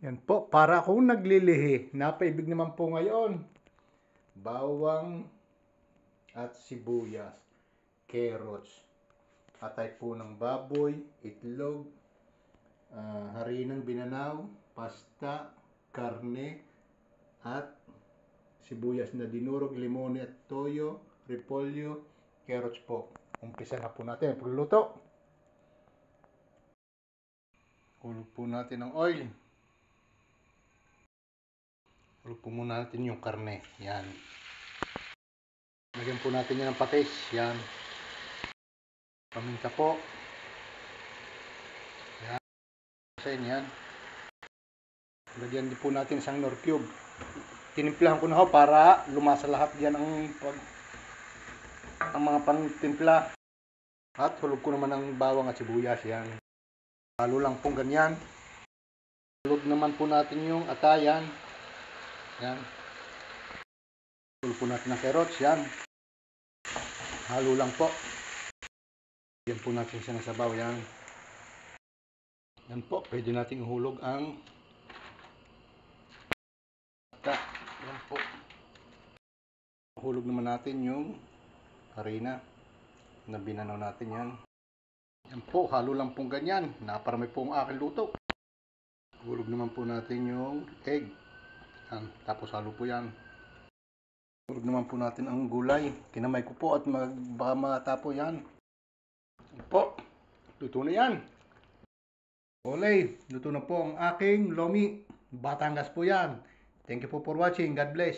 Yan po, para akong naglilihi. Napaibig naman po ngayon. Bawang at sibuyas, carrots, atay po ng baboy, itlog, harinang binanaw, pasta, karne, at sibuyas na dinurog, limone at toyo, repolyo, carrots po. Umpisa na po natin ang pagluluto. Hulog po natin ang oil. Hulog po muna natin yung karne. Yan. Lagyan po natin yan ng patis. Yan. Paminta po. Yan. Yan. Lagyan din po natin isang nor cube. Tinimplahan ko na ho para lumasa lahat yan ang mga pangtimpla. At hulog ko naman ang bawang at sibuyas. Yan. Halo lang pong ganyan. Hulog naman po natin yung atayan. Yan. Hulog po natin ang carrots. Yan. Halo lang po. Yan po natin siya ng sabaw. Yan. Yan po. Pwede natin ihulog ang yan po. Hulog naman natin yung harina na binanaw natin. Yan. Yan po. Halo lang pong ganyan. Naparami po ang aking luto. Hulog naman po natin yung egg. Yan. Tapos halo po yan. Hulog naman po natin ang gulay. Kinamay ko po at baka matapo yan. Yan po. Luto na yan. Olay. Luto na po ang aking lomi. Batangas po yan. Thank you po for watching. God bless.